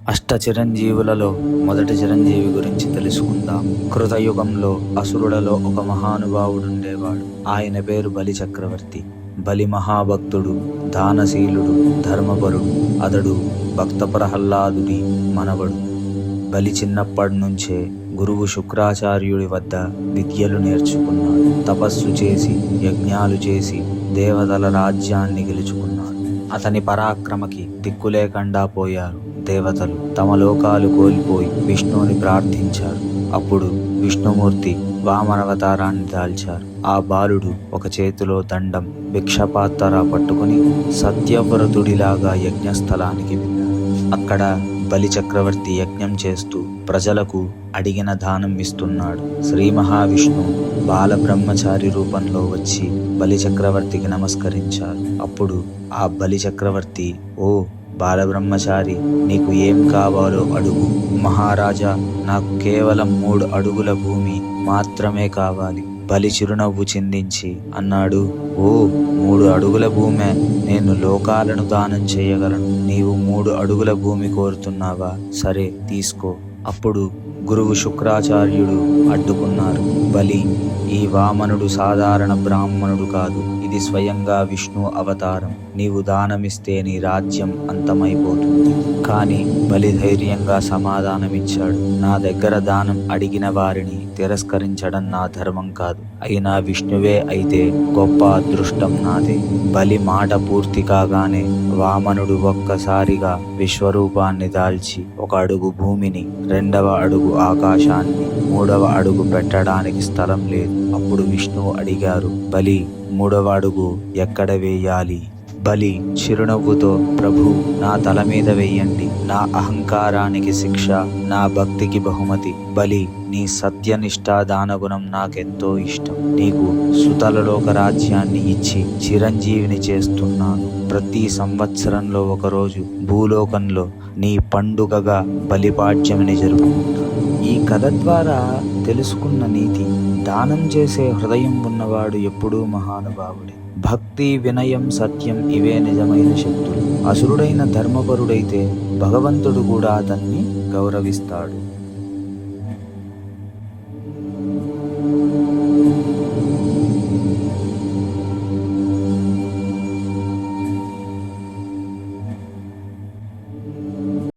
అష్ట చిరంజీవులలో మొదటి చిరంజీవి గురించి తెలుసుకుందాం. కృతయుగంలో అసురులలో ఒక మహానుభావుడుండేవాడు. ఆయన పేరు బలి చక్రవర్తి. బలి మహాభక్తుడు, దానశీలుడు, ధర్మపరుడు. అతడు భక్త ప్రహ్లాదుడి మనవడు. బలి చిన్నప్పటి నుంచే గురువు శుక్రాచార్యుడి వద్ద విద్యలు నేర్చుకున్నాడు. తపస్సు చేసి, యజ్ఞాలు చేసి దేవతల రాజ్యాన్ని గెలుచుకున్నాడు. అతని పరాక్రమకి దిక్కులేకుండా పోయారు. దేవతలు తమ లోకాలు కోల్పోయి విష్ణువుని ప్రార్థించారు. అప్పుడు విష్ణుమూర్తి వామనవతారాన్ని దాల్చారు. ఆ బాలుడు ఒక చేతిలో దండం, భిక్షపాత్ర పట్టుకుని సత్యవ్రతుడిలాగా యజ్ఞస్థలానికి వెళ్ళాడు. అక్కడ బలి చక్రవర్తి యజ్ఞం చేస్తూ ప్రజలకు అడిగిన దానం ఇస్తున్నాడు. శ్రీ మహావిష్ణువు బాలబ్రహ్మచారి రూపంలో వచ్చి బలి చక్రవర్తికి నమస్కరించారు. అప్పుడు ఆ బలి చక్రవర్తి, ఓ బాలబ్రహ్మచారి, నీకు ఏం కావాలో అడుగు. మహారాజా, నాకు కేవలం 3 అడుగుల భూమి మాత్రమే కావాలి. బలి చిరునవ్వు చిందించి అన్నాడు, ఓ 3 అడుగుల భూమే, నేను లోకాలను దానం చేయగలను. నీవు 3 అడుగుల భూమి కోరుతున్నావా? సరే, తీసుకో. అప్పుడు గురువు శుక్రాచార్యుడు అడ్డుకున్నారు. బలి, ఈ వామనుడు సాధారణ బ్రాహ్మణుడు కాదు. ఇది స్వయంగా విష్ణు అవతారం. నీవు దానమిస్తే నీ రాజ్యం అంతమైపోతుంది. కానీ బలి ధైర్యంగా సమాధానమిచ్చాడు, నా దగ్గర దానం అడిగిన వారిని తిరస్కరించడం నా ధర్మం కాదు. అయినా విష్ణువే అయితే గొప్ప అదృష్టం నాదే. బలి మాట పూర్తి కాగానే వామనుడు ఒక్కసారిగా విశ్వరూపాన్ని దాల్చి 1 అడుగు భూమిని, 2వ అడుగు ఆకాశాన్ని, 3వ అడుగు పెట్టడానికి స్థలం లేదు. అప్పుడు విష్ణువు అడిగారు, బలి, 3వ అడుగు ఎక్కడ వేయాలి? బలి చిరునవ్వుతో, ప్రభు, నా తల మీద వెయ్యండి. నా అహంకారానికి శిక్ష, నా భక్తికి బహుమతి. బలి, నీ సత్యనిష్ట దానగుణం నాకెంతో ఇష్టం. నీకు సుతలలోక రాజ్యాన్ని ఇచ్చి చిరంజీవిని చేస్తున్నాను. ప్రతి సంవత్సరంలో ఒకరోజు భూలోకంలో నీ పండుగగా బలిపాడ్యమిని జరుపుకుంటాను. ఈ కథ ద్వారా తెలుసుకున్న నీతి, దానం చేసే హృదయం ఉన్నవాడు ఎప్పుడూ మహానుభావుడే. భక్తి, వినయం, సత్యం ఇవే నిజమైన శక్తులు. అసురుడైన ధర్మపరుడైతే భగవంతుడు కూడా అతన్ని గౌరవిస్తాడు.